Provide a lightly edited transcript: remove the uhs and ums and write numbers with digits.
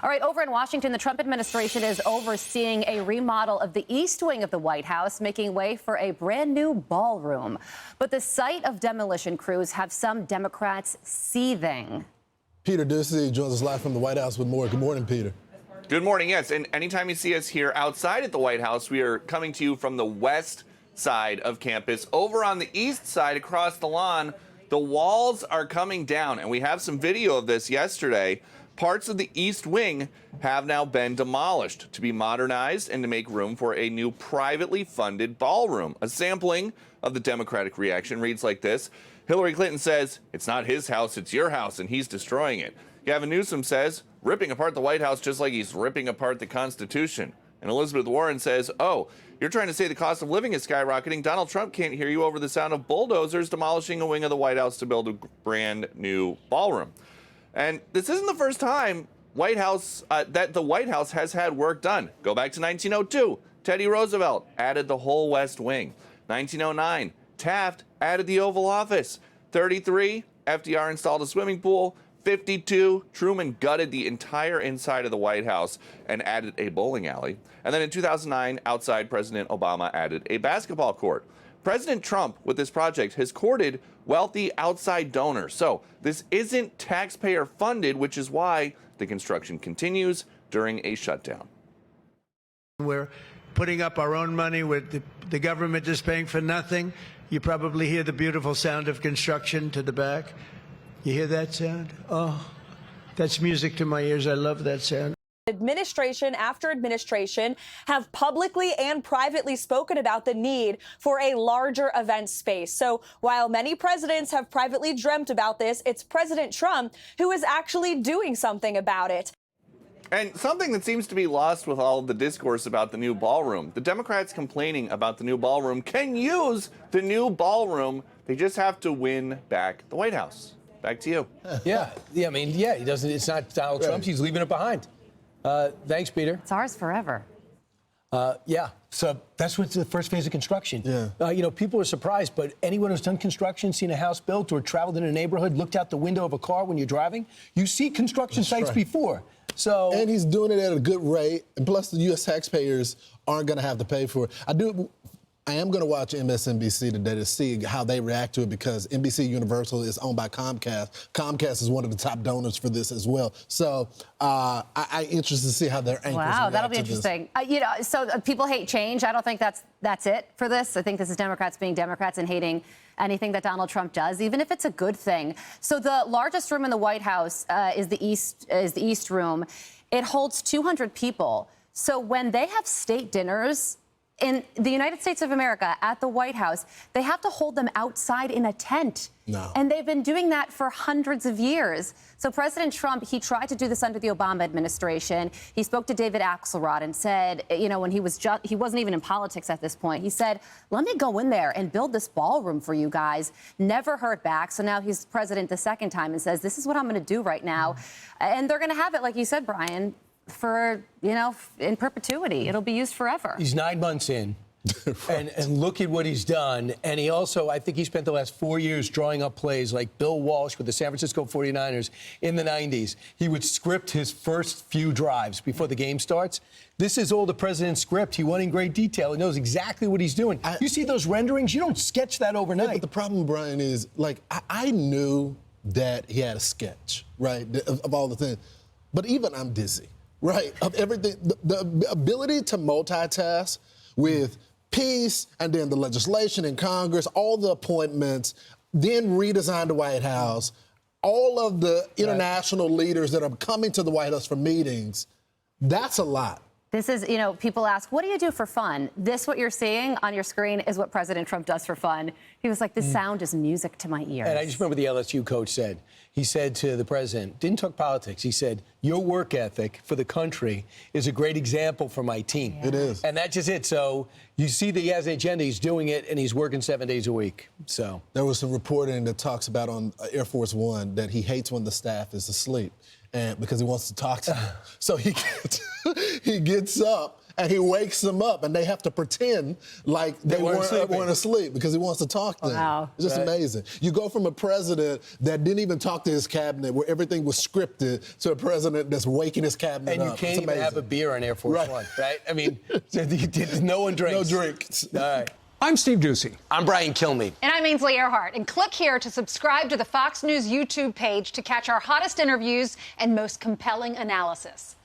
All right, over in Washington, the Trump administration is overseeing a remodel of the East Wing of the White House, making way for a brand new ballroom. But the sight of demolition crews have some Democrats seething. Peter Doocy joins us live from the White House with more. Good morning, Peter. Good morning. Yes, and anytime you see us here outside at the White House, we are coming to you from the west side of campus. Over on the east side, across the lawn, the walls are coming down, and we have some video of this yesterday. Parts of the East Wing have now been demolished to be modernized and to make room for a new privately funded ballroom. A sampling of the Democratic reaction reads like this. Hillary Clinton says, "It's not his house, it's your house, and he's destroying it." Gavin Newsom says, "Ripping apart the White House just like he's ripping apart the Constitution." And Elizabeth Warren says, "Oh, you're trying to say the cost of living is skyrocketing. Donald Trump can't hear you over the sound of bulldozers demolishing a wing of the White House to build a brand new ballroom." And this isn't the first time that the White House has had work done. Go back to 1902. Teddy Roosevelt added the whole West Wing. 1909, Taft added the Oval Office. 33, FDR installed a swimming pool. 52, Truman gutted the entire inside of the White House and added a bowling alley. And then in 2009, outside, President Obama added a basketball court. President Trump, with this project, has courted wealthy outside donors. So this isn't taxpayer funded, which is why the construction continues during a shutdown. We're putting up our own money with the government is paying for nothing. You probably hear the beautiful sound of construction to the back. You hear that sound? Oh, that's music to my ears. I love that sound. Administration after administration have publicly and privately spoken about the need for a larger event space. So while many presidents have privately dreamt about this, it's President Trump who is actually doing something about it. And something that seems to be lost with all of the discourse about the new ballroom. The Democrats complaining about the new ballroom can use the new ballroom. They just have to win back the White House. Back to you. Yeah, I mean, he doesn't. It's not Donald Trump. He's leaving it behind. Thanks, Peter. It's ours forever. Yeah, so that's what's the first phase of construction. Yeah. People are surprised, but anyone who's done construction, seen a house built, or traveled in a neighborhood, looked out the window of a car when you're driving, you see construction sites before. So, and he's doing it at a good rate, and plus the U.S. taxpayers aren't going to have to pay for it. I am going to watch MSNBC today to see how they react to it, because NBC Universal is owned by Comcast. Comcast is one of the top donors for this as well. So I'm interested to see how their anchors Wow, that'll be interesting. So people hate change. I don't think that's it for this. I think this is Democrats being Democrats and hating anything that Donald Trump does, even if it's a good thing. So the largest room in the White House is the East Room. It holds 200 people. So when they have state dinners in the United States of America at the White House, they have to hold them outside in a tent. No. And they've been doing that for hundreds of years. So President Trump, he tried to do this under the Obama administration. He spoke to David Axelrod and said, when he wasn't even in politics at this point, he said, "Let me go in there and build this ballroom for you guys." Never heard back. So now he's president the second time and says, "This is what I'm going to do right now." And they're going to have it, like you said, Brian, for, in perpetuity. It'll be used forever. He's 9 months in, and look at what he's done. And he also, I think he spent the last 4 years drawing up plays like Bill Walsh with the San Francisco 49ers in the 90s. He would script his first few drives before the game starts. This is all the president's script. He went in great detail. He knows exactly what he's doing. You see those renderings? You don't sketch that overnight. But the problem, Brian, is, I knew that he had a sketch, right, of all the things. But even I'm dizzy. Right, of everything, the ability to multitask with peace and then the legislation in Congress, all the appointments, then redesign the White House, all of the international leaders that are coming to the White House for meetings, that's a lot. This is, people ask, what do you do for fun? What you're seeing on your screen is what President Trump does for fun. He was like, this sound is music to my ears. And I just remember the LSU coach said, he said to the president, didn't talk politics, he said, "Your work ethic for the country is a great example for my team." Yeah. It is. And that's just it. So you see that he has an agenda, he's doing it, and he's working 7 days a week. So there was some reporting that talks about on Air Force One that he hates when the staff is asleep, and because he wants to talk to them. So he gets up And he wakes them up, and they have to pretend like they weren't asleep because he wants to talk to them. It's just amazing. You go from a president that didn't even talk to his cabinet, where everything was scripted, to a president that's waking his cabinet up. And you can't even have a beer on Air Force One, right? I mean, no one drinks. No drinks. All right. I'm Steve Doocy. I'm Brian Kilmeade. And I'm Ainsley Earhart. And click here to subscribe to the Fox News YouTube page to catch our hottest interviews and most compelling analysis.